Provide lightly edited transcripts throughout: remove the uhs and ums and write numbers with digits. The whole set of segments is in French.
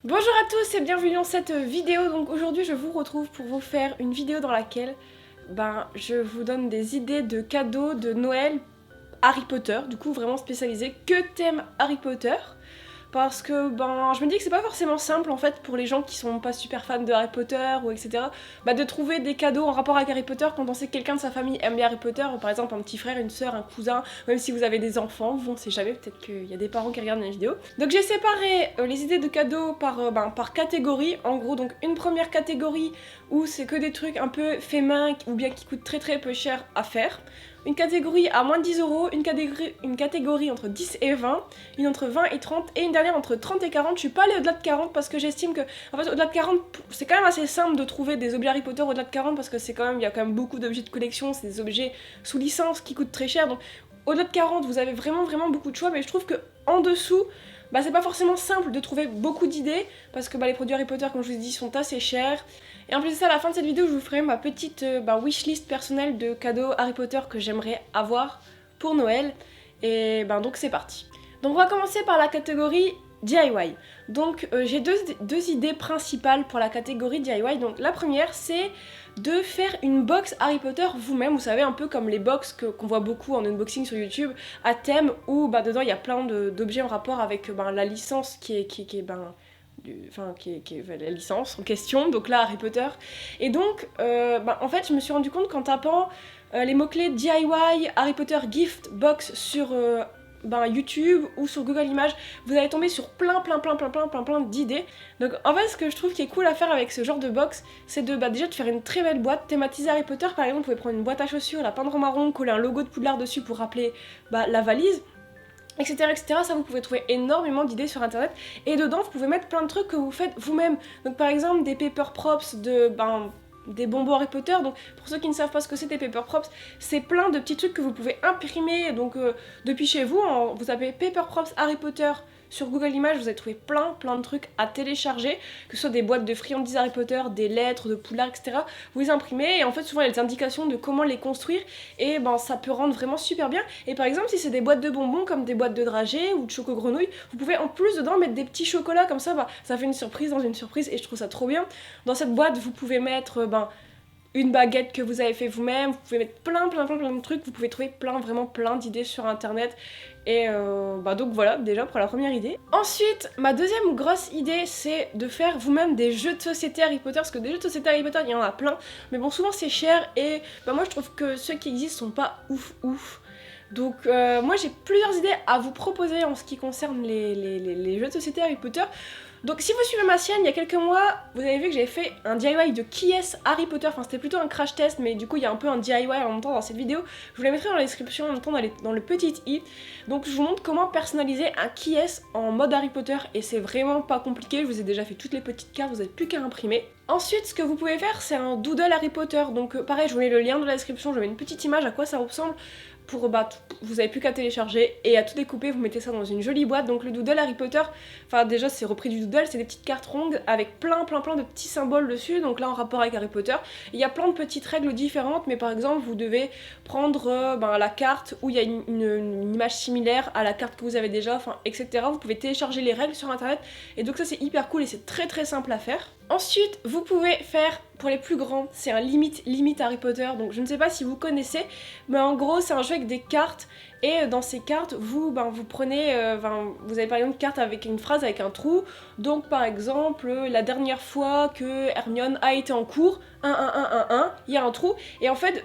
Bonjour à tous et bienvenue dans cette vidéo. Donc aujourd'hui je vous retrouve pour vous faire une vidéo dans laquelle je vous donne des idées de cadeaux de Noël Harry Potter, du coup vraiment spécialisé que thème Harry Potter. Parce que je me dis que c'est pas forcément simple en fait pour les gens qui sont pas super fans de Harry Potter ou etc. De trouver des cadeaux en rapport avec Harry Potter quand on sait que quelqu'un de sa famille aime bien Harry Potter, par exemple un petit frère, une soeur, un cousin, même si vous avez des enfants, vous on sait jamais, peut-être qu'il y a des parents qui regardent mes vidéos. Donc j'ai séparé les idées de cadeaux par catégorie, en gros donc une première catégorie où c'est que des trucs un peu faits main ou bien qui coûtent très peu cher à faire. Une catégorie à moins de 10 euros, une catégorie entre 10 et 20, une entre 20 et 30, et une dernière entre 30 et 40. Je suis pas allée au-delà de 40 parce que j'estime que, en fait, au-delà de 40, c'est quand même assez simple de trouver des objets Harry Potter au-delà de 40 parce que il y a quand même beaucoup d'objets de collection, c'est des objets sous licence qui coûtent très cher. Donc, au-delà de 40, vous avez vraiment beaucoup de choix, mais je trouve que en dessous, c'est pas forcément simple de trouver beaucoup d'idées parce que les produits Harry Potter, comme je vous ai dit, sont assez chers. Et en plus de ça, à la fin de cette vidéo, je vous ferai ma petite wishlist personnelle de cadeaux Harry Potter que j'aimerais avoir pour Noël. Et donc c'est parti. Donc on va commencer par la catégorie DIY. Donc j'ai deux idées principales pour la catégorie DIY. Donc la première, c'est de faire une box Harry Potter vous-même. Vous savez, un peu comme les box qu'on voit beaucoup en unboxing sur YouTube, à thème, où dedans il y a plein d'objets en rapport avec la licence qui est la licence en question, donc là Harry Potter. Et donc en fait je me suis rendu compte qu'en tapant les mots-clés DIY Harry Potter gift box sur YouTube ou sur Google Images, vous allez tomber sur plein d'idées. Donc en fait ce que je trouve qui est cool à faire avec ce genre de box, c'est de déjà de faire une très belle boîte thématisée Harry Potter. Par exemple, vous pouvez prendre une boîte à chaussures, la peindre en marron, coller un logo de Poudlard dessus pour rappeler la valise, etc. Ça, vous pouvez trouver énormément d'idées sur internet, et dedans vous pouvez mettre plein de trucs que vous faites vous-même. Donc par exemple des paper props des bonbons Harry Potter. Donc pour ceux qui ne savent pas ce que c'est des paper props, c'est plein de petits trucs que vous pouvez imprimer depuis chez vous. Vous tapez paper props Harry Potter sur Google Images, vous allez trouver plein de trucs à télécharger, que ce soit des boîtes de friandises Harry Potter, des lettres, de Poudlard, etc. Vous les imprimez et en fait souvent il y a des indications de comment les construire, et ça peut rendre vraiment super bien. Et par exemple si c'est des boîtes de bonbons comme des boîtes de dragées ou de choco grenouille, vous pouvez en plus dedans mettre des petits chocolats comme ça, ça fait une surprise dans une surprise, et je trouve ça trop bien. Dans cette boîte vous pouvez mettre une baguette que vous avez fait vous-même, vous pouvez mettre plein de trucs, vous pouvez trouver vraiment plein d'idées sur internet. Et donc voilà, déjà pour la première idée. Ensuite, ma deuxième grosse idée, c'est de faire vous-même des jeux de société Harry Potter, parce que des jeux de société Harry Potter, il y en a plein, mais souvent c'est cher, et moi je trouve que ceux qui existent sont pas ouf. Donc moi j'ai plusieurs idées à vous proposer en ce qui concerne les jeux de société Harry Potter. Donc si vous suivez ma chaîne, il y a quelques mois, vous avez vu que j'avais fait un DIY de qui est Harry Potter. Enfin c'était plutôt un crash test, mais du coup il y a un peu un DIY en même temps dans cette vidéo. Je vous la mettrai dans la description, en même temps dans le petit i. Donc je vous montre comment personnaliser un qui est en mode Harry Potter, et c'est vraiment pas compliqué. Je vous ai déjà fait toutes les petites cartes, vous n'avez plus qu'à imprimer. Ensuite, ce que vous pouvez faire, c'est un doodle Harry Potter. Donc pareil, je vous mets le lien dans la description, je mets une petite image à quoi ça ressemble. Vous avez plus qu'à télécharger et à tout découper, vous mettez ça dans une jolie boîte. Donc le doodle Harry Potter, déjà c'est repris du doodle, c'est des petites cartes rondes avec plein de petits symboles dessus, donc là en rapport avec Harry Potter. Il y a plein de petites règles différentes, mais par exemple vous devez prendre la carte où il y a une image similaire à la carte que vous avez déjà, etc. Vous pouvez télécharger les règles sur internet, et donc ça c'est hyper cool et c'est très simple à faire. Ensuite, vous pouvez faire, pour les plus grands, c'est un limite Harry Potter. Donc je ne sais pas si vous connaissez, mais en gros c'est un jeu avec des cartes, et dans ces cartes vous prenez, vous avez par exemple une carte avec une phrase avec un trou. Donc par exemple la dernière fois que Hermione a été en cours, il y a un trou, et en fait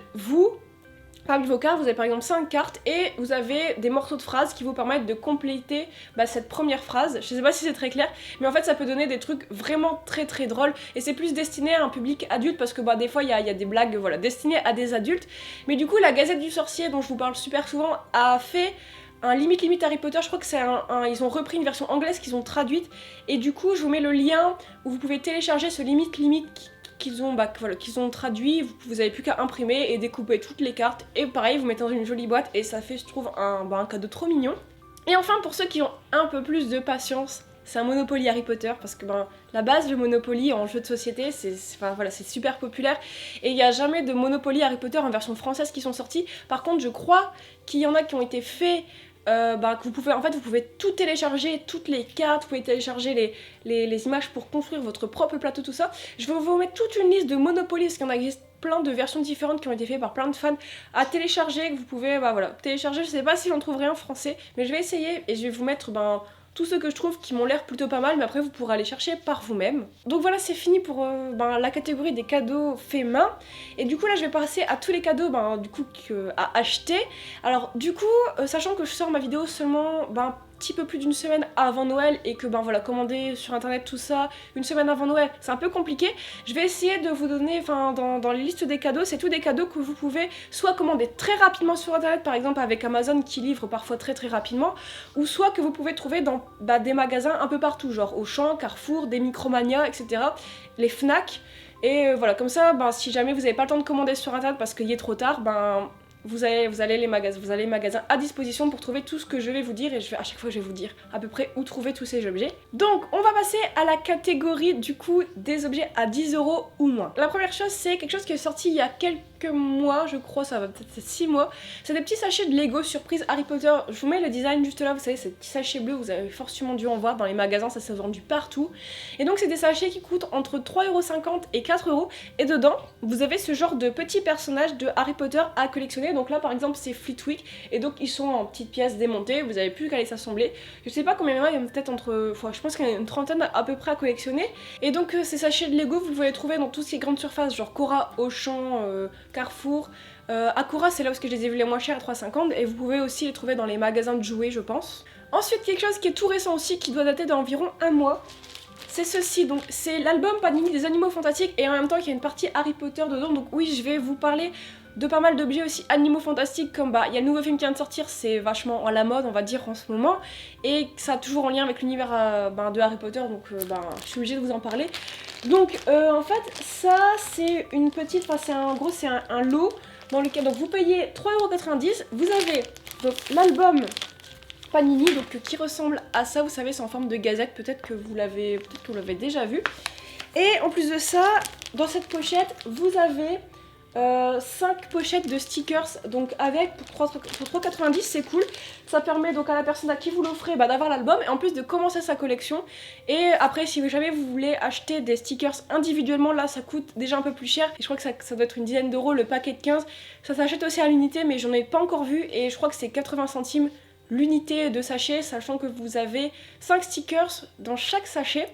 parmi vos cartes, vous avez par exemple 5 cartes, et vous avez des morceaux de phrases qui vous permettent de compléter cette première phrase. Je sais pas si c'est très clair, mais en fait ça peut donner des trucs vraiment très drôles, et c'est plus destiné à un public adulte, parce que des fois il y a des blagues destinées à des adultes. Mais du coup la Gazette du Sorcier, dont je vous parle super souvent, a fait un limite Harry Potter. Je crois que c'est ils ont repris une version anglaise qu'ils ont traduite, et du coup je vous mets le lien où vous pouvez télécharger ce limite qu'ils ont traduit. Vous avez plus qu'à imprimer et découper toutes les cartes, et pareil vous mettez dans une jolie boîte, et ça fait, je trouve, un cadeau trop mignon. Et enfin, pour ceux qui ont un peu plus de patience, c'est un Monopoly Harry Potter, parce que la base de Monopoly en jeu de société, c'est super populaire, et il n'y a jamais de Monopoly Harry Potter en version française qui sont sortis. Par contre je crois qu'il y en a qui ont été faits que vous pouvez, en fait, vous pouvez tout télécharger, toutes les cartes, vous pouvez télécharger les images pour construire votre propre plateau, tout ça. Je vais vous mettre toute une liste de Monopoly, parce qu'il y en existe plein de versions différentes qui ont été faites par plein de fans à télécharger, que vous pouvez télécharger. Je sais pas si j'en trouverai en français, mais je vais essayer et je vais vous mettre tous ceux que je trouve qui m'ont l'air plutôt pas mal, mais après vous pourrez aller chercher par vous-même. Donc voilà, c'est fini pour la catégorie des cadeaux faits main. Et du coup là je vais passer à tous les cadeaux à acheter. Alors du coup, sachant que je sors ma vidéo seulement petit peu plus d'une semaine avant Noël et que commander sur internet tout ça une semaine avant Noël c'est un peu compliqué, je vais essayer de vous donner, dans les listes des cadeaux, c'est tous des cadeaux que vous pouvez soit commander très rapidement sur internet, par exemple avec Amazon qui livre parfois très très rapidement, ou soit que vous pouvez trouver dans des magasins un peu partout, genre Auchan, Carrefour, des Micromania, etc., les Fnac, et voilà, comme ça, si jamais vous n'avez pas le temps de commander sur internet parce qu'il est trop tard, vous avez les magasins à disposition pour trouver tout ce que je vais vous dire, et à chaque fois je vais vous dire à peu près où trouver tous ces objets. Donc on va passer à la catégorie du coup des objets à 10€ ou moins. La première chose, c'est quelque chose qui est sorti il y a quelques mois, je crois, ça va peut-être 6 mois. C'est des petits sachets de Lego surprise Harry Potter. Je vous mets le design juste là, vous savez, ces petits sachets bleus, vous avez forcément dû en voir dans les magasins, ça s'est vendu partout. Et donc c'est des sachets qui coûtent entre 3,50€ et 4€, et dedans vous avez ce genre de petits personnages de Harry Potter à collectionner. Donc là par exemple c'est Flitwick, et donc ils sont en petites pièces démontées, vous avez plus qu'à les assembler. Je sais pas combien il y en a peut-être je pense qu'il y en a une trentaine à peu près à collectionner. Et donc ces sachets de Lego vous pouvez les trouver dans toutes ces grandes surfaces, genre Cora, Auchan, Carrefour. Akura c'est là parce que je les ai vus les moins chers à 3,50, et vous pouvez aussi les trouver dans les magasins de jouets je pense. Ensuite quelque chose qui est tout récent aussi, qui doit dater d'environ un mois, c'est ceci, donc c'est l'album Panini des Animaux Fantastiques, et en même temps il y a une partie Harry Potter dedans, donc oui je vais vous parler de pas mal d'objets aussi animaux fantastiques, comme il y a le nouveau film qui vient de sortir, c'est vachement à la mode on va dire en ce moment, et ça a toujours en lien avec l'univers de Harry Potter, donc je suis obligée de vous en parler. Donc en fait ça c'est une petite, c'est un lot dans lequel donc vous payez 3,90€, vous avez donc l'album Panini, donc qui ressemble à ça, vous savez c'est en forme de gazette, peut-être que vous l'avez déjà vu. Et en plus de ça, dans cette pochette, vous avez 5 pochettes de stickers, donc pour 3,90€, c'est cool. Ça permet donc à la personne à qui vous l'offrez d'avoir l'album et en plus de commencer sa collection. Et après si jamais vous voulez acheter des stickers individuellement, là ça coûte déjà un peu plus cher, et je crois que ça doit être une dizaine d'euros le paquet de 15. Ça s'achète aussi à l'unité, mais j'en ai pas encore vu, et je crois que c'est 80 centimes l'unité de sachet, sachant que vous avez 5 stickers dans chaque sachet.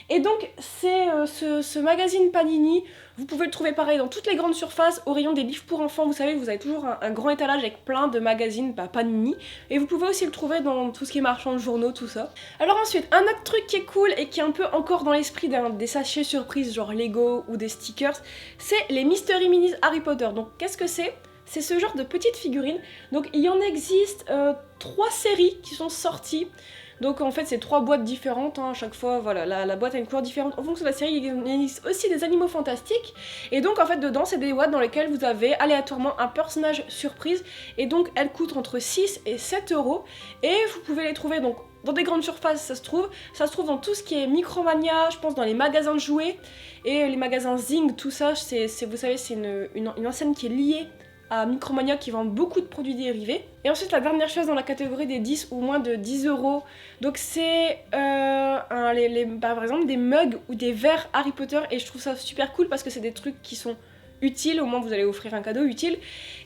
Et donc c'est ce magazine Panini, vous pouvez le trouver pareil dans toutes les grandes surfaces, au rayon des livres pour enfants, vous savez, vous avez toujours un grand étalage avec plein de magazines Panini, et vous pouvez aussi le trouver dans tout ce qui est marchand de journaux, tout ça. Alors ensuite, un autre truc qui est cool et qui est un peu encore dans l'esprit des sachets surprises genre Lego ou des stickers, c'est les Mystery Minis Harry Potter. Donc qu'est-ce que c'est ? C'est ce genre de petites figurines. Donc il y en existe 3 séries qui sont sorties. Donc en fait c'est 3 boîtes différentes, à chaque fois voilà, la boîte a une couleur différente en fonction de la série. Il existe aussi des animaux fantastiques, et donc en fait dedans c'est des boîtes dans lesquelles vous avez aléatoirement un personnage surprise, et donc elles coûtent entre 6 et 7€, et vous pouvez les trouver donc dans des grandes surfaces, ça se trouve dans tout ce qui est Micromania, je pense dans les magasins de jouets, et les magasins Zing, tout ça, vous savez c'est une enseigne qui est liée à Micromania qui vend beaucoup de produits dérivés. Et ensuite la dernière chose dans la catégorie des 10 ou moins de 10€, donc c'est par exemple des mugs ou des verres Harry Potter, et je trouve ça super cool parce que c'est des trucs qui sont utiles, au moins vous allez offrir un cadeau utile.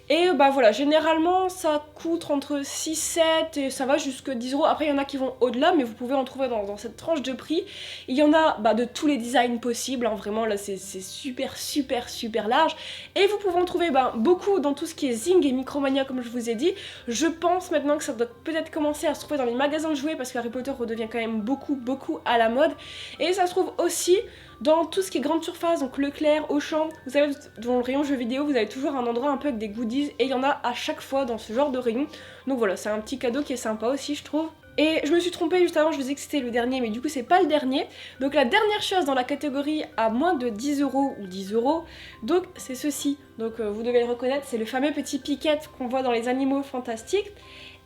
Et voilà, généralement ça coûte entre 6, 7 et ça va jusque 10€. Après il y en a qui vont au-delà, mais vous pouvez en trouver dans cette tranche de prix. Il y en a de tous les designs possibles, vraiment là c'est super large. Et vous pouvez en trouver beaucoup dans tout ce qui est Zing et Micromania comme je vous ai dit. Je pense maintenant que ça doit peut-être commencer à se trouver dans les magasins de jouets parce que Harry Potter redevient quand même beaucoup à la mode. Et ça se trouve aussi dans tout ce qui est grande surface, donc Leclerc, Auchan, vous savez, dans le rayon jeux vidéo, vous avez toujours un endroit un peu avec des goodies, et il y en a à chaque fois dans ce genre de rayon. Donc voilà, c'est un petit cadeau qui est sympa aussi, je trouve. Et je me suis trompée juste avant, je vous disais que c'était le dernier, mais du coup c'est pas le dernier. Donc la dernière chose dans la catégorie à moins de 10€ ou 10€, donc c'est ceci. Donc vous devez le reconnaître, c'est le fameux petit piquette qu'on voit dans les animaux fantastiques.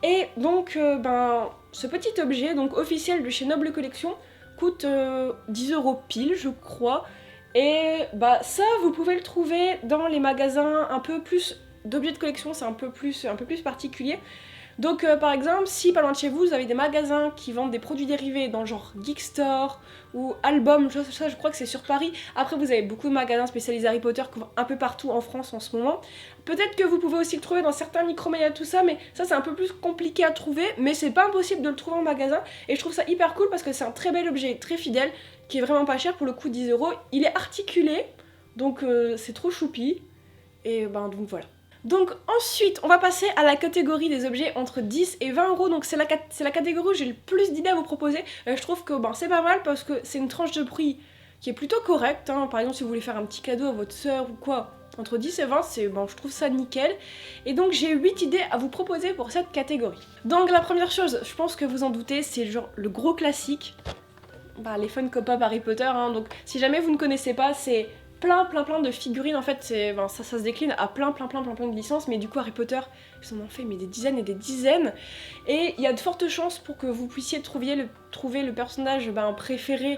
Et donc ce petit objet, donc officiel de chez Noble Collection, coûte 10€ pile je crois, et ça vous pouvez le trouver dans les magasins un peu plus d'objets de collection, c'est un peu plus particulier. Donc par exemple, si pas loin de chez vous, vous avez des magasins qui vendent des produits dérivés dans genre Geek Store ou Album, ça je crois que c'est sur Paris. Après vous avez beaucoup de magasins spécialisés Harry Potter un peu partout en France en ce moment. Peut-être que vous pouvez aussi le trouver dans certains Micromania, tout ça, mais ça c'est un peu plus compliqué à trouver, mais c'est pas impossible de le trouver en magasin. Et je trouve ça hyper cool parce que c'est un très bel objet, très fidèle, qui est vraiment pas cher pour le coup 10 €. Il est articulé, donc c'est trop choupi. Et ben donc voilà. Donc ensuite, on va passer à la catégorie des objets entre 10 et 20 €. Donc c'est la catégorie où j'ai le plus d'idées à vous proposer. Je trouve que c'est pas mal parce que c'est une tranche de prix qui est plutôt correcte. Hein. Par exemple, si vous voulez faire un petit cadeau à votre soeur ou quoi, entre 10 et 20, je trouve ça nickel. Et donc j'ai 8 idées à vous proposer pour cette catégorie. Donc la première chose, je pense que vous en doutez, c'est genre le gros classique. Les Funko Pop Harry Potter. Hein. Donc si jamais vous ne connaissez pas, c'est plein de figurines. En fait, ça se décline à plein de licences. Mais du coup, Harry Potter, ils en ont fait des dizaines et des dizaines. Et il y a de fortes chances pour que vous puissiez trouver le personnage préféré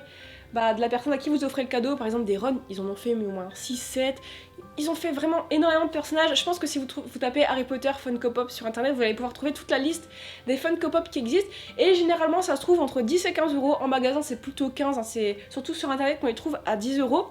de la personne à qui vous offrez le cadeau. Par exemple des Ron, ils en ont fait au moins 6-7. Ils ont fait vraiment énormément de personnages. Je pense que si vous tapez Harry Potter Funko Pop sur internet, vous allez pouvoir trouver toute la liste des Funko Pop qui existent. Et généralement ça se trouve entre 10 et 15 €. En magasin c'est plutôt 15, hein. C'est surtout sur internet qu'on les trouve à 10 €.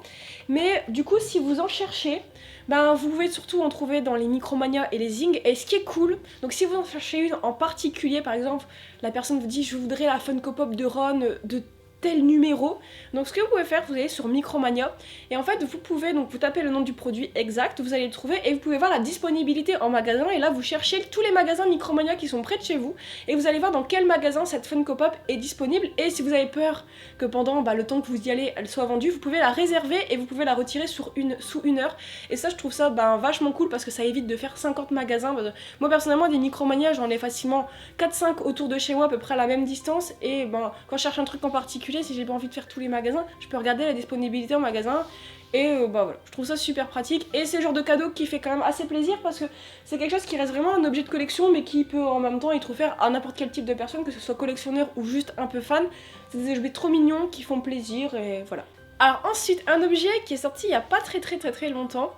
Mais du coup si vous en cherchez, vous pouvez surtout en trouver dans les Micromania et les Zing. Et ce qui est cool, donc si vous en cherchez une en particulier, par exemple la personne vous dit je voudrais la Funko Pop de Ron de tel numéro. Donc ce que vous pouvez faire, vous allez sur Micromania et en fait vous pouvez vous tapez le nom du produit exact, vous allez le trouver et vous pouvez voir la disponibilité en magasin et là vous cherchez tous les magasins Micromania qui sont près de chez vous et vous allez voir dans quel magasin cette Funko Pop est disponible. Et si vous avez peur que pendant le temps que vous y allez elle soit vendue, vous pouvez la réserver et vous pouvez la retirer sous une heure. Et ça je trouve ça vachement cool parce que ça évite de faire 50 magasins. Moi personnellement des Micromania j'en ai facilement 4-5 autour de chez moi à peu près à la même distance et quand je cherche un truc en particulier, si j'ai pas envie de faire tous les magasins, je peux regarder la disponibilité en magasin et voilà, je trouve ça super pratique et c'est le genre de cadeau qui fait quand même assez plaisir parce que c'est quelque chose qui reste vraiment un objet de collection mais qui peut en même temps être offert à n'importe quel type de personne, que ce soit collectionneur ou juste un peu fan. C'est des objets trop mignons qui font plaisir et voilà. Alors ensuite, un objet qui est sorti il y a pas très longtemps.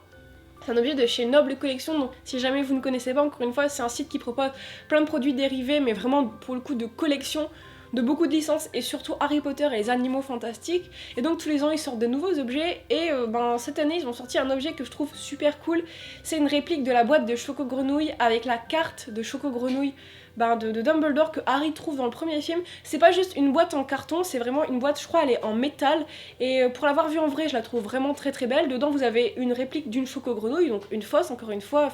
C'est un objet de chez Noble Collection, donc si jamais vous ne connaissez pas, encore une fois, c'est un site qui propose plein de produits dérivés mais vraiment pour le coup de collection de beaucoup de licences et surtout Harry Potter et les animaux fantastiques. Et donc tous les ans ils sortent de nouveaux objets et cette année ils ont sorti un objet que je trouve super cool. C'est une réplique de la boîte de Choco Grenouille avec la carte de Choco Grenouille de Dumbledore que Harry trouve dans le premier film. C'est pas juste une boîte en carton, c'est vraiment une boîte, je crois elle est en métal et pour l'avoir vue en vrai je la trouve vraiment très belle. Dedans vous avez une réplique d'une Choco Grenouille, donc une fausse encore une fois,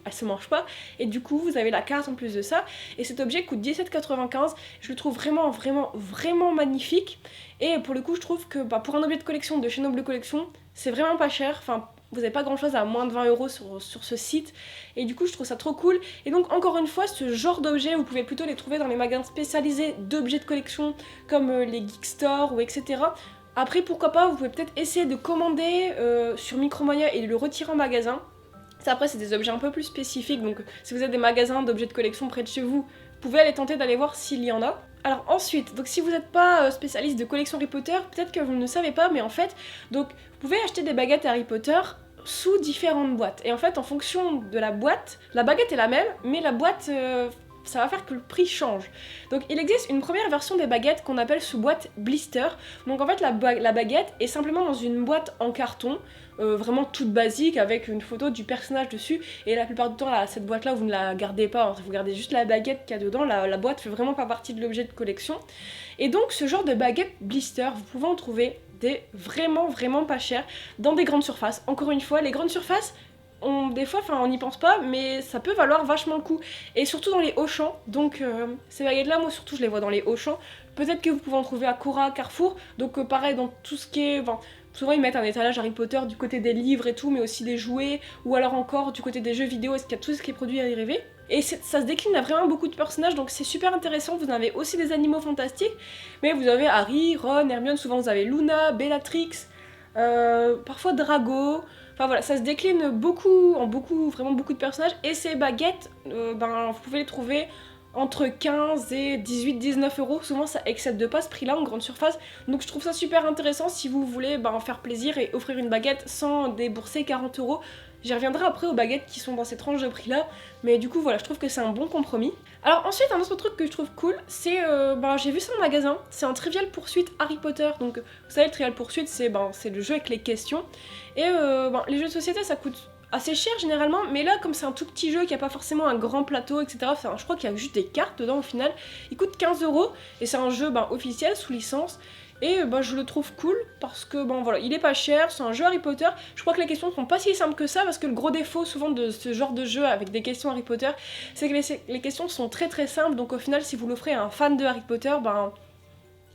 elle se mange pas et du coup vous avez la carte en plus de ça et cet objet coûte 17,95 €. Je le trouve vraiment magnifique et pour le coup je trouve que pour un objet de collection de chez Noble Collection c'est vraiment pas cher, vous n'avez pas grand chose à moins de 20 € sur ce site et du coup je trouve ça trop cool. Et donc encore une fois ce genre d'objets vous pouvez plutôt les trouver dans les magasins spécialisés d'objets de collection comme les Geek Store ou etc. Après pourquoi pas vous pouvez peut-être essayer de commander sur Micromania et de le retirer en magasin. Ça après c'est des objets un peu plus spécifiques, donc si vous avez des magasins d'objets de collection près de chez vous, vous pouvez aller tenter d'aller voir s'il y en a. Alors ensuite, donc si vous n'êtes pas spécialiste de collection Harry Potter, peut-être que vous ne savez pas, mais en fait, donc vous pouvez acheter des baguettes Harry Potter sous différentes boîtes. Et en fait, en fonction de la boîte, la baguette est la même, mais la boîte, ça va faire que le prix change. Donc il existe une première version des baguettes qu'on appelle sous boîte blister. Donc en fait, la baguette est simplement dans une boîte en carton, vraiment toute basique avec une photo du personnage dessus et la plupart du temps cette boîte là vous ne la gardez pas, vous gardez juste la baguette qu'il y a dedans, la boîte fait vraiment pas partie de l'objet de collection. Et donc ce genre de baguette blister vous pouvez en trouver des vraiment pas chères dans des grandes surfaces. Encore une fois les grandes surfaces des fois on n'y pense pas mais ça peut valoir vachement le coup et surtout dans les Auchan. Donc ces baguettes là moi surtout je les vois dans les Auchan. Peut-être que vous pouvez en trouver à Cora, Carrefour, donc pareil dans tout ce qui est souvent ils mettent un étalage Harry Potter du côté des livres et tout, mais aussi des jouets, ou alors encore du côté des jeux vidéo, est-ce qu'il y a tout ce qui est produit dérivé. Et ça se décline à vraiment beaucoup de personnages, donc c'est super intéressant. Vous avez aussi des animaux fantastiques, mais vous avez Harry, Ron, Hermione, souvent vous avez Luna, Bellatrix, parfois Drago. Enfin voilà, ça se décline vraiment beaucoup de personnages. Et ces baguettes, vous pouvez les trouver entre 15 et 18-19 €. Souvent ça excède pas ce prix là en grande surface, donc je trouve ça super intéressant si vous voulez faire plaisir et offrir une baguette sans débourser 40 €. J'y reviendrai après aux baguettes qui sont dans cette tranche de prix là, mais du coup voilà, je trouve que c'est un bon compromis. Alors ensuite, un autre truc que je trouve cool, c'est, j'ai vu ça en magasin, c'est un Trivial Pursuit Harry Potter. Donc vous savez, le Trivial Pursuit, c'est le jeu avec les questions. Et les jeux de société, ça coûte assez cher généralement, mais là, comme c'est un tout petit jeu qui a pas forcément un grand plateau, etc., enfin, je crois qu'il y a juste des cartes dedans au final, il coûte 15 € et c'est un jeu officiel sous licence. Et je le trouve cool parce que voilà, il est pas cher, c'est un jeu Harry Potter. Je crois que les questions sont pas si simples que ça parce que le gros défaut souvent de ce genre de jeu avec des questions Harry Potter, c'est que les questions sont très très simples. Donc au final, si vous l'offrez à un fan de Harry Potter,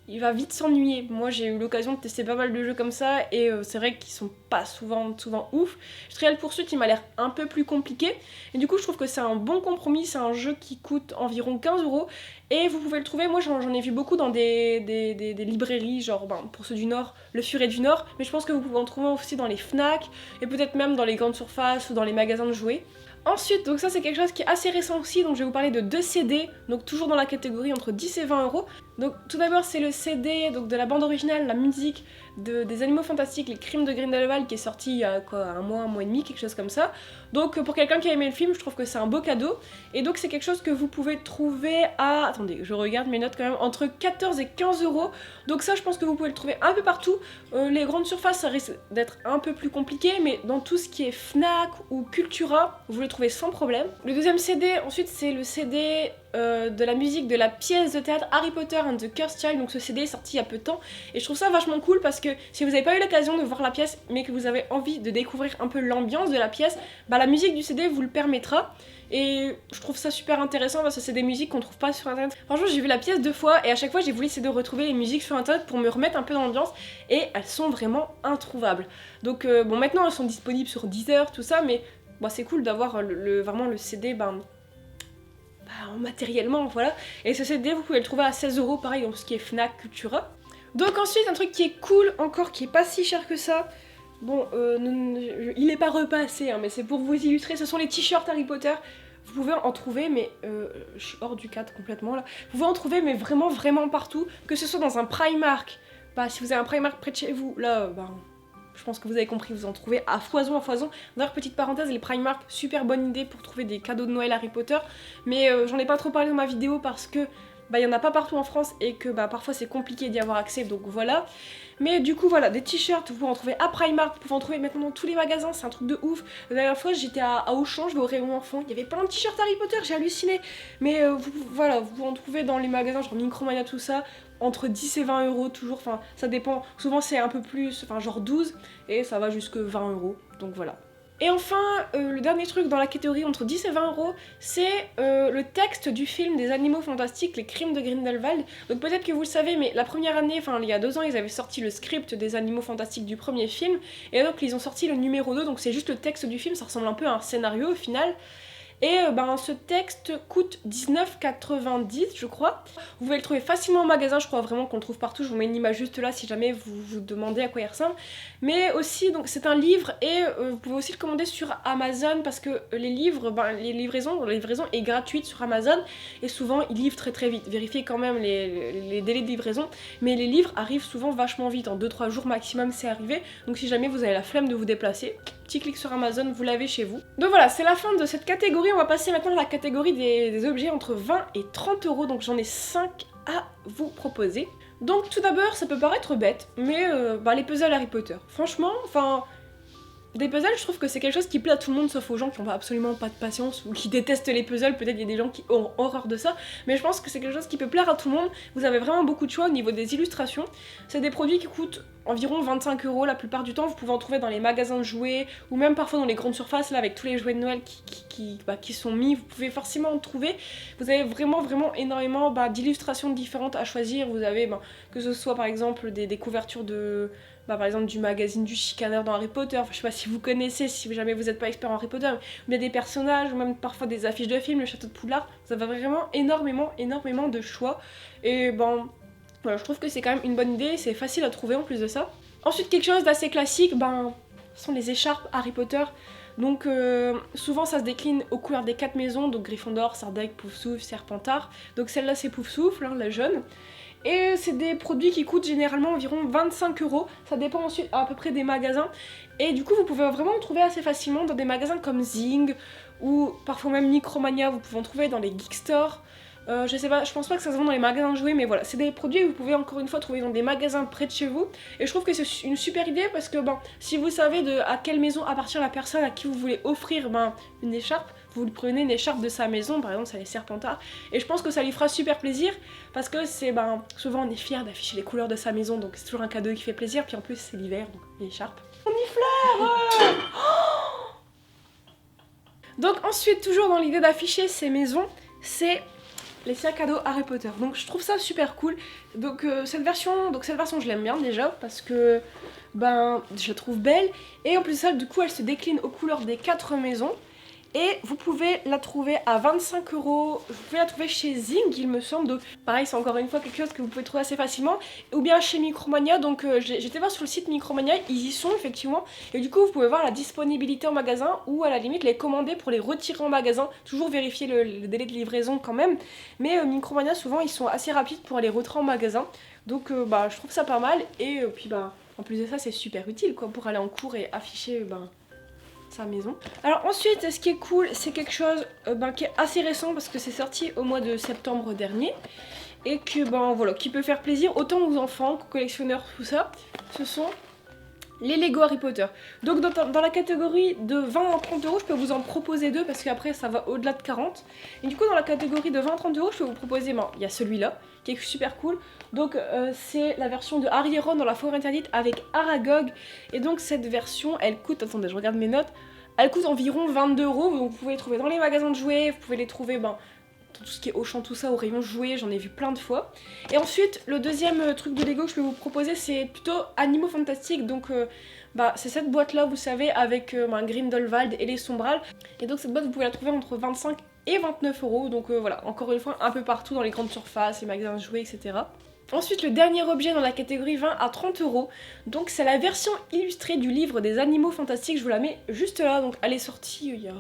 il va vite s'ennuyer. Moi j'ai eu l'occasion de tester pas mal de jeux comme ça et c'est vrai qu'ils sont pas souvent ouf. Trial Pursuit il m'a l'air un peu plus compliqué et du coup je trouve que c'est un bon compromis, c'est un jeu qui coûte environ 15 € et vous pouvez le trouver, moi j'en ai vu beaucoup dans des librairies, genre pour ceux du Nord, le Furet du Nord, mais je pense que vous pouvez en trouver aussi dans les Fnac et peut-être même dans les grandes surfaces ou dans les magasins de jouets. Ensuite, donc ça c'est quelque chose qui est assez récent aussi, donc je vais vous parler de 2 CD, donc toujours dans la catégorie entre 10 et 20 €. Donc tout d'abord c'est le CD donc, de la bande originale, la musique des Animaux Fantastiques, les Crimes de Grindelwald qui est sorti il y a un mois et demi, quelque chose comme ça. Donc pour quelqu'un qui a aimé le film, je trouve que c'est un beau cadeau. Et donc c'est quelque chose que vous pouvez trouver à, attendez, je regarde mes notes quand même, entre 14 et 15 €. Donc ça je pense que vous pouvez le trouver un peu partout. Les grandes surfaces ça risque d'être un peu plus compliqué, mais dans tout ce qui est Fnac ou Cultura, vous le trouvez sans problème. Le deuxième CD ensuite c'est le CD de la musique de la pièce de théâtre Harry Potter and the Cursed Child. Donc ce CD est sorti il y a peu de temps et je trouve ça vachement cool parce que si vous n'avez pas eu l'occasion de voir la pièce mais que vous avez envie de découvrir un peu l'ambiance de la pièce, la musique du CD vous le permettra. Et je trouve ça super intéressant parce que c'est des musiques qu'on trouve pas sur internet. Franchement j'ai vu la pièce 2 fois et à chaque fois j'ai voulu essayer de retrouver les musiques sur internet pour me remettre un peu dans l'ambiance et elles sont vraiment introuvables. Donc maintenant elles sont disponibles sur Deezer, tout ça, mais c'est cool d'avoir vraiment le CD matériellement, voilà. Et ce CD vous pouvez le trouver à 16 € pareil dans ce qui est Fnac, Cultura. Donc ensuite un truc qui est cool encore, qui est pas si cher que ça, il est pas repassé mais c'est pour vous illustrer, ce sont les t-shirts Harry Potter. Vous pouvez en trouver, mais je suis hors du cadre complètement là. Vous pouvez en trouver mais vraiment partout, que ce soit dans un Primark, si vous avez un Primark près de chez vous, là je pense que vous avez compris, vous en trouvez à foison. D'ailleurs, petite parenthèse, les Primark, super bonne idée pour trouver des cadeaux de Noël Harry Potter, mais j'en ai pas trop parlé dans ma vidéo parce que y en a pas partout en France et que parfois c'est compliqué d'y avoir accès, donc voilà. Mais du coup voilà, des t-shirts, vous pouvez en trouver à Primark, vous pouvez en trouver maintenant dans tous les magasins, c'est un truc de ouf. La dernière fois j'étais à Auchan, je vais au rayon enfant, il y avait plein de t-shirts Harry Potter, j'ai halluciné. Mais vous pouvez en trouver dans les magasins genre Micromania, tout ça, entre 10 et 20 € toujours, enfin ça dépend, souvent c'est un peu plus, genre 12 et ça va jusque 20 €, donc voilà. Et enfin, le dernier truc dans la catégorie entre 10 et 20 €, c'est le texte du film des Animaux Fantastiques, les Crimes de Grindelwald. Donc peut-être que vous le savez, mais la première année, il y a 2 ans, ils avaient sorti le script des Animaux Fantastiques du premier film, et donc ils ont sorti le numéro 2, donc c'est juste le texte du film, ça ressemble un peu à un scénario au final. Et ce texte coûte 19,90 je crois. Vous pouvez le trouver facilement en magasin, je crois vraiment qu'on le trouve partout. Je vous mets une image juste là si jamais vous vous demandez à quoi il ressemble. Mais aussi, donc c'est un livre et vous pouvez aussi le commander sur Amazon parce que les livres, la livraison est gratuite sur Amazon et souvent ils livrent très vite. Vérifiez quand même les délais de livraison, mais les livres arrivent souvent vachement vite, en 2-3 jours maximum c'est arrivé. Donc si jamais vous avez la flemme de vous déplacer, petit clic sur Amazon, vous l'avez chez vous. Donc voilà, c'est la fin de cette catégorie. On va passer maintenant à la catégorie des objets entre 20 et 30 €, donc j'en ai 5 à vous proposer. Donc tout d'abord, ça peut paraître bête, mais les puzzles Harry Potter. Franchement, des puzzles, je trouve que c'est quelque chose qui plaît à tout le monde, sauf aux gens qui n'ont absolument pas de patience ou qui détestent les puzzles. Peut-être il y a des gens qui ont horreur de ça, mais je pense que c'est quelque chose qui peut plaire à tout le monde. Vous avez vraiment beaucoup de choix au niveau des illustrations. C'est des produits qui coûtent environ 25 € la plupart du temps. Vous pouvez en trouver dans les magasins de jouets ou même parfois dans les grandes surfaces là avec tous les jouets de Noël qui sont mis. Vous pouvez forcément en trouver. Vous avez vraiment énormément d'illustrations différentes à choisir. Vous avez que ce soit par exemple des couvertures de par exemple du magazine du Chicaneur dans Harry Potter, je sais pas si vous connaissez, si jamais vous n'êtes pas expert en Harry Potter, mais des personnages, ou même parfois des affiches de films, le château de Poudlard, vous avez vraiment énormément de choix, et voilà, je trouve que c'est quand même une bonne idée, c'est facile à trouver en plus de ça. Ensuite quelque chose d'assez classique, ce sont les écharpes Harry Potter. Donc souvent ça se décline aux couleurs des 4 maisons, donc Gryffondor, Sardaigle, Poufsouffle, Serpentard, donc celle-là c'est Poufsouffle, la jaune. Et c'est des produits qui coûtent généralement environ 25 euros. Ça dépend ensuite à peu près des magasins. Et du coup, vous pouvez vraiment en trouver assez facilement dans des magasins comme Zing ou parfois même Micromania. Vous pouvez en trouver dans les Geek Store. Je sais pas, je pense pas que ça se vend dans les magasins de jouets, mais voilà, c'est des produits que vous pouvez encore une fois trouver dans des magasins près de chez vous. Et je trouve que c'est une super idée parce que si vous savez à quelle maison appartient la personne à qui vous voulez offrir une écharpe, vous lui prenez une écharpe de sa maison, par exemple ça les Serpentards, et je pense que ça lui fera super plaisir parce que c'est souvent on est fier d'afficher les couleurs de sa maison, donc c'est toujours un cadeau qui fait plaisir, puis en plus c'est l'hiver, donc l'écharpe. On y flaire. Donc ensuite, toujours dans l'idée d'afficher ces maisons, c'est les sacs à dos Harry Potter. Donc je trouve ça super cool. Donc cette version je l'aime bien déjà parce que je la trouve belle, et en plus de ça, du coup elle se décline aux couleurs des 4 maisons. Et vous pouvez la trouver à 25 euros. Vous pouvez la trouver chez Zing, il me semble. Donc, pareil, c'est encore une fois quelque chose que vous pouvez trouver assez facilement. Ou bien chez Micromania. Donc, j'étais voir sur le site Micromania, ils y sont effectivement. Et du coup, vous pouvez voir la disponibilité en magasin ou à la limite les commander pour les retirer en magasin. Toujours vérifier le délai de livraison quand même. Mais Micromania, souvent, ils sont assez rapides pour les retirer en magasin. Donc, je trouve ça pas mal. Et puis, en plus de ça, c'est super utile quoi, pour aller en cours et afficher. Sa maison. Alors ensuite, ce qui est cool, c'est quelque chose qui est assez récent parce que c'est sorti au mois de septembre dernier et que voilà, qui peut faire plaisir autant aux enfants qu'aux collectionneurs, tout ça. Ce sont les Lego Harry Potter. Donc dans la catégorie de 20 à 30 euros, je peux vous en proposer deux parce qu'après ça va au-delà de 40. Et du coup dans la catégorie de 20 à 30 euros, je peux vous proposer, il y a celui-là qui est super cool. Donc c'est la version de Harry et Ron dans la forêt interdite avec Aragog. Et donc cette version, elle coûte, attendez je regarde mes notes, elle coûte environ 22 euros. Donc vous pouvez les trouver dans les magasins de jouets, vous pouvez les trouver dans tout ce qui est Auchan, tout ça, au rayon jouets, j'en ai vu plein de fois. Et ensuite, le deuxième truc de Lego que je peux vous proposer, c'est plutôt Animaux Fantastiques. Donc c'est cette boîte là, vous savez, avec Grindelwald et les Sombrals. Et donc cette boîte, vous pouvez la trouver entre 25 et 29 euros. Donc voilà, encore une fois, un peu partout dans les grandes surfaces, les magasins de jouets, etc. Ensuite, le dernier objet dans la catégorie 20 à 30 euros, donc c'est la version illustrée du livre des Animaux Fantastiques, je vous la mets juste là, donc elle est sortie il y a...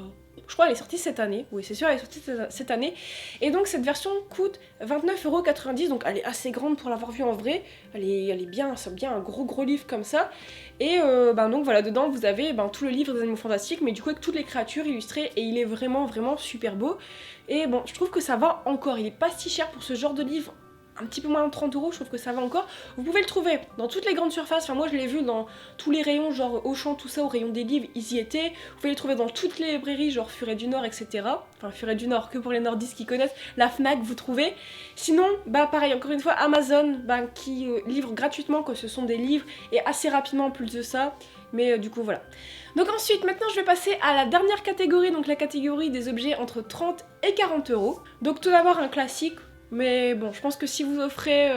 Je crois qu'elle est sortie cette année, oui c'est sûr elle est sortie cette année, et donc cette version coûte 29,90 €, donc elle est assez grande pour l'avoir vue en vrai, elle est bien, c'est bien un gros livre comme ça, et donc voilà, dedans vous avez tout le livre des Animaux Fantastiques, mais du coup avec toutes les créatures illustrées, et il est vraiment super beau, et je trouve que ça va encore, il est pas si cher pour ce genre de livre, un petit peu moins de 30 euros, je trouve que ça va encore. Vous pouvez le trouver dans toutes les grandes surfaces, moi je l'ai vu dans tous les rayons, genre Auchan, tout ça, au rayon des livres, ils y étaient. Vous pouvez le trouver dans toutes les librairies, genre Furet du Nord, etc. Enfin, Furet du Nord, que pour les nordistes qui connaissent, la Fnac, vous trouvez. Sinon, pareil, encore une fois, Amazon, qui livre gratuitement quand ce sont des livres, et assez rapidement en plus de ça. Mais du coup, voilà. Donc ensuite, maintenant je vais passer à la dernière catégorie, donc la catégorie des objets entre 30 et 40 euros. Donc tout d'abord un classique. Mais bon, je pense que si vous offrez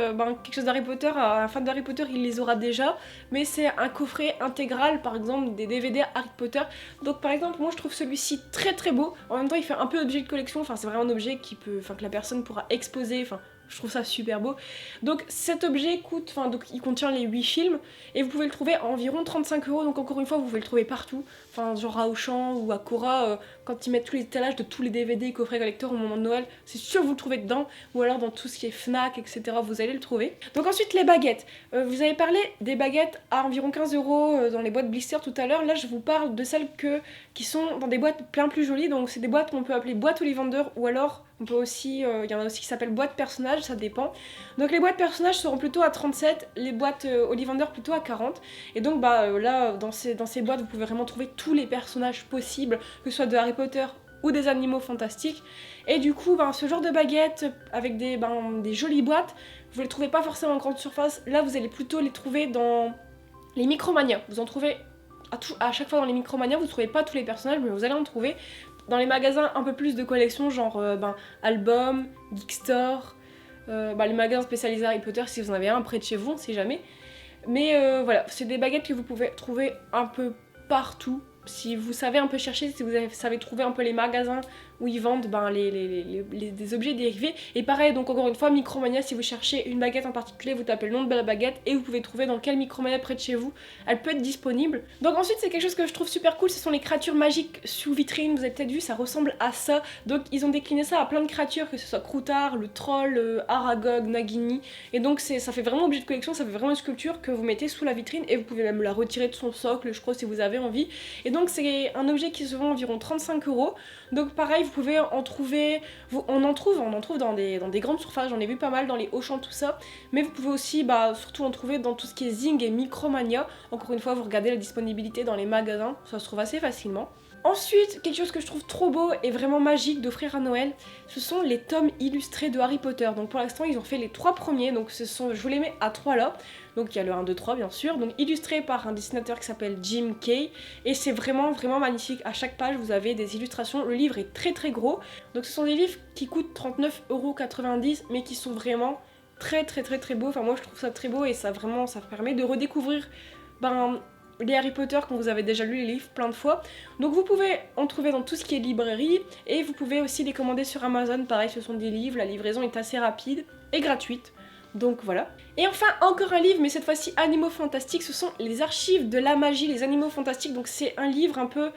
quelque chose d'Harry Potter à un fan d'Harry Potter, il les aura déjà. Mais c'est un coffret intégral, par exemple, des DVD Harry Potter. Donc par exemple, moi je trouve celui-ci très beau. En même temps, il fait un peu objet de collection. Enfin, c'est vraiment un objet que la personne pourra exposer. Enfin, je trouve ça super beau. Donc cet objet coûte, donc il contient les 8 films et vous pouvez le trouver à environ 35 euros. Donc encore une fois, vous pouvez le trouver partout. Enfin, genre à Auchan ou à Cora, quand ils mettent tous les étalages de tous les DVD et coffrets collector au moment de Noël, c'est sûr que vous le trouvez dedans. Ou alors dans tout ce qui est Fnac, etc. vous allez le trouver. Donc ensuite les baguettes. Vous avez parlé des baguettes à environ 15 euros dans les boîtes blister tout à l'heure. Là je vous parle de celles qui sont dans des boîtes bien plus jolies. Donc c'est des boîtes qu'on peut appeler boîte Ollivander ou alors on peut aussi, il y en a aussi qui s'appellent boîte personnages, ça dépend. Donc les boîtes personnages seront plutôt à 37, les boîtes Ollivander plutôt à 40. Et donc là, dans ces boîtes, vous pouvez vraiment trouver tous les personnages possibles, que ce soit de Harry Potter ou des Animaux Fantastiques. Et du coup, ce genre de baguettes avec des jolies boîtes, vous les trouvez pas forcément en grande surface. Là, vous allez plutôt les trouver dans les Micromania. Vous en trouvez à chaque fois dans les Micromania, vous ne trouvez pas tous les personnages, mais vous allez en trouver dans les magasins un peu plus de collection, genre Album, Geek Store, les magasins spécialisés Harry Potter si vous en avez un près de chez vous, on sait jamais. Mais voilà, c'est des baguettes que vous pouvez trouver un peu partout. Si vous savez un peu chercher, si vous savez trouver un peu les magasins où ils vendent ben, des objets dérivés. Et pareil, donc encore une fois, Micromania, si vous cherchez une baguette en particulier, vous tapez le nom de la baguette et vous pouvez trouver dans quel Micromania près de chez vous elle peut être disponible. Donc ensuite, c'est quelque chose que je trouve super cool, ce sont les créatures magiques sous vitrine. Vous avez peut-être vu, ça ressemble à ça. Donc ils ont décliné ça à plein de créatures, que ce soit Croutard, le troll, Aragog, Nagini. Et donc ça fait vraiment objet de collection, ça fait vraiment une sculpture que vous mettez sous la vitrine et vous pouvez même la retirer de son socle, je crois, si vous avez envie. Et donc c'est un objet qui se vend environ 35 €. Donc pareil, vous pouvez en trouver, on en trouve dans des grandes surfaces, j'en ai vu pas mal dans les Auchan, tout ça. Mais vous pouvez aussi surtout en trouver dans tout ce qui est Zing et Micromania. Encore une fois, vous regardez la disponibilité dans les magasins, ça se trouve assez facilement. Ensuite, quelque chose que je trouve trop beau et vraiment magique d'offrir à Noël, ce sont les tomes illustrés de Harry Potter. Donc pour l'instant, ils ont fait les 3 premiers, donc je vous les mets à 3 là. Donc il y a le 1, 2, 3 bien sûr, donc illustré par un dessinateur qui s'appelle Jim Kay. Et c'est vraiment magnifique, à chaque page vous avez des illustrations, le livre est très très gros. Donc ce sont des livres qui coûtent 39,90 € mais qui sont vraiment très beaux. Enfin moi je trouve ça très beau et ça permet de redécouvrir les Harry Potter quand vous avez déjà lu les livres plein de fois. Donc vous pouvez en trouver dans tout ce qui est librairie et vous pouvez aussi les commander sur Amazon. Pareil, ce sont des livres, la livraison est assez rapide et gratuite. Donc voilà. Et enfin, encore un livre, mais cette fois-ci Animaux Fantastiques, ce sont les archives de la magie, les Animaux Fantastiques. Donc c'est un livre un peu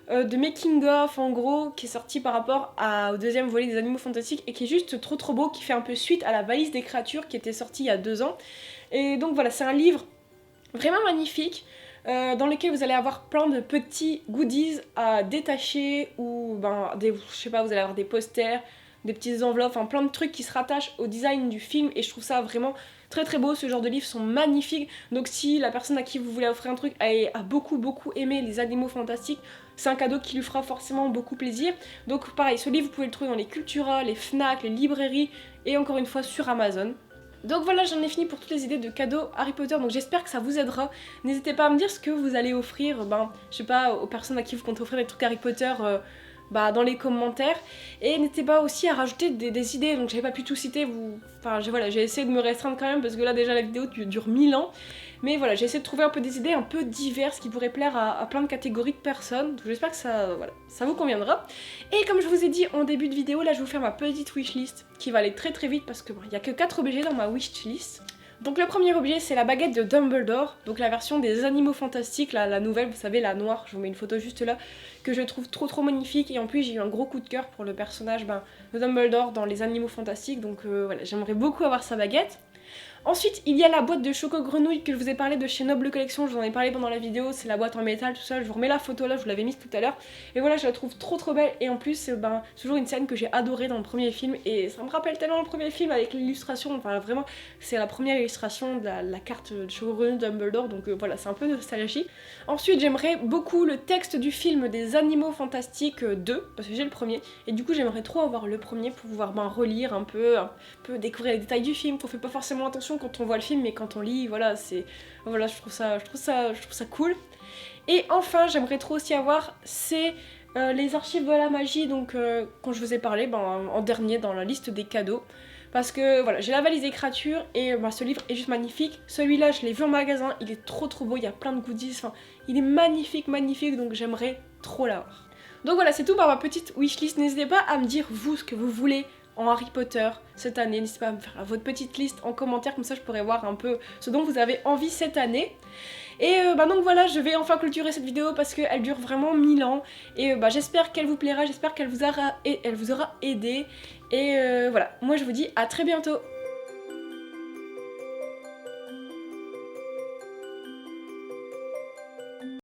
de making of en gros, qui est sorti par rapport au deuxième volet des Animaux Fantastiques et qui est juste trop beau, qui fait un peu suite à la valise des créatures qui était sortie il y a 2 ans. Et donc voilà, c'est un livre vraiment magnifique. Dans lequel vous allez avoir plein de petits goodies à détacher ou je sais pas, vous allez avoir des posters, des petites enveloppes, enfin plein de trucs qui se rattachent au design du film et je trouve ça vraiment très beau. Ce genre de livres sont magnifiques, donc si la personne à qui vous voulez offrir un truc a beaucoup aimé les Animaux Fantastiques, c'est un cadeau qui lui fera forcément beaucoup plaisir. Donc pareil, ce livre vous pouvez le trouver dans les Cultura, les Fnac, les librairies et encore une fois sur Amazon. Donc voilà, j'en ai fini pour toutes les idées de cadeaux Harry Potter, donc j'espère que ça vous aidera. N'hésitez pas à me dire ce que vous allez offrir, je sais pas, aux personnes à qui vous comptez offrir des trucs Harry Potter dans les commentaires. Et n'hésitez pas aussi à rajouter des idées, donc j'avais pas pu tout citer, j'ai essayé de me restreindre quand même parce que là déjà la vidéo dure 1000 ans. Mais voilà, j'ai essayé de trouver un peu des idées un peu diverses qui pourraient plaire à plein de catégories de personnes. Donc j'espère que ça vous conviendra. Et comme je vous ai dit en début de vidéo, là je vais vous faire ma petite wishlist qui va aller très vite parce que il y a que 4 objets dans ma wishlist. Donc le premier objet c'est la baguette de Dumbledore, donc la version des Animaux Fantastiques, la nouvelle, vous savez, la noire, je vous mets une photo juste là, que je trouve trop magnifique. Et en plus j'ai eu un gros coup de cœur pour le personnage de Dumbledore dans les Animaux Fantastiques, donc voilà, j'aimerais beaucoup avoir sa baguette. Ensuite, il y a la boîte de Choco Grenouille que je vous ai parlé de chez Noble Collection, je vous en ai parlé pendant la vidéo, c'est la boîte en métal, tout ça, je vous remets la photo là, je vous l'avais mise tout à l'heure. Et voilà, je la trouve trop belle et en plus, c'est toujours une scène que j'ai adorée dans le premier film et ça me rappelle tellement le premier film avec l'illustration, enfin vraiment, c'est la première illustration de la carte de Choco Grenouille Dumbledore, donc voilà, c'est un peu nostalgique. Ensuite, j'aimerais beaucoup le texte du film des Animaux Fantastiques 2, parce que j'ai le premier, et du coup j'aimerais trop avoir le premier pour pouvoir relire un peu découvrir les détails du film, qu'on fait pas forcément attention quand on voit le film, mais quand on lit, voilà, je trouve ça cool. Et enfin, j'aimerais trop aussi avoir les archives de la magie, donc quand je vous ai parlé, en dernier dans la liste des cadeaux. Parce que voilà, j'ai la valise des créatures et ce livre est juste magnifique. Celui-là, je l'ai vu en magasin, il est trop beau, il y a plein de goodies, enfin, il est magnifique, donc j'aimerais trop l'avoir. Donc voilà, c'est tout pour ma petite wishlist. N'hésitez pas à me dire vous ce que vous voulez en Harry Potter cette année. N'hésitez pas à me faire votre petite liste en commentaire, comme ça je pourrais voir un peu ce dont vous avez envie cette année. Et donc voilà, je vais enfin clôturer cette vidéo parce qu'elle dure vraiment 1000 ans. Et j'espère qu'elle vous plaira, j'espère qu'elle vous aura aidé. Et voilà, moi je vous dis à très bientôt.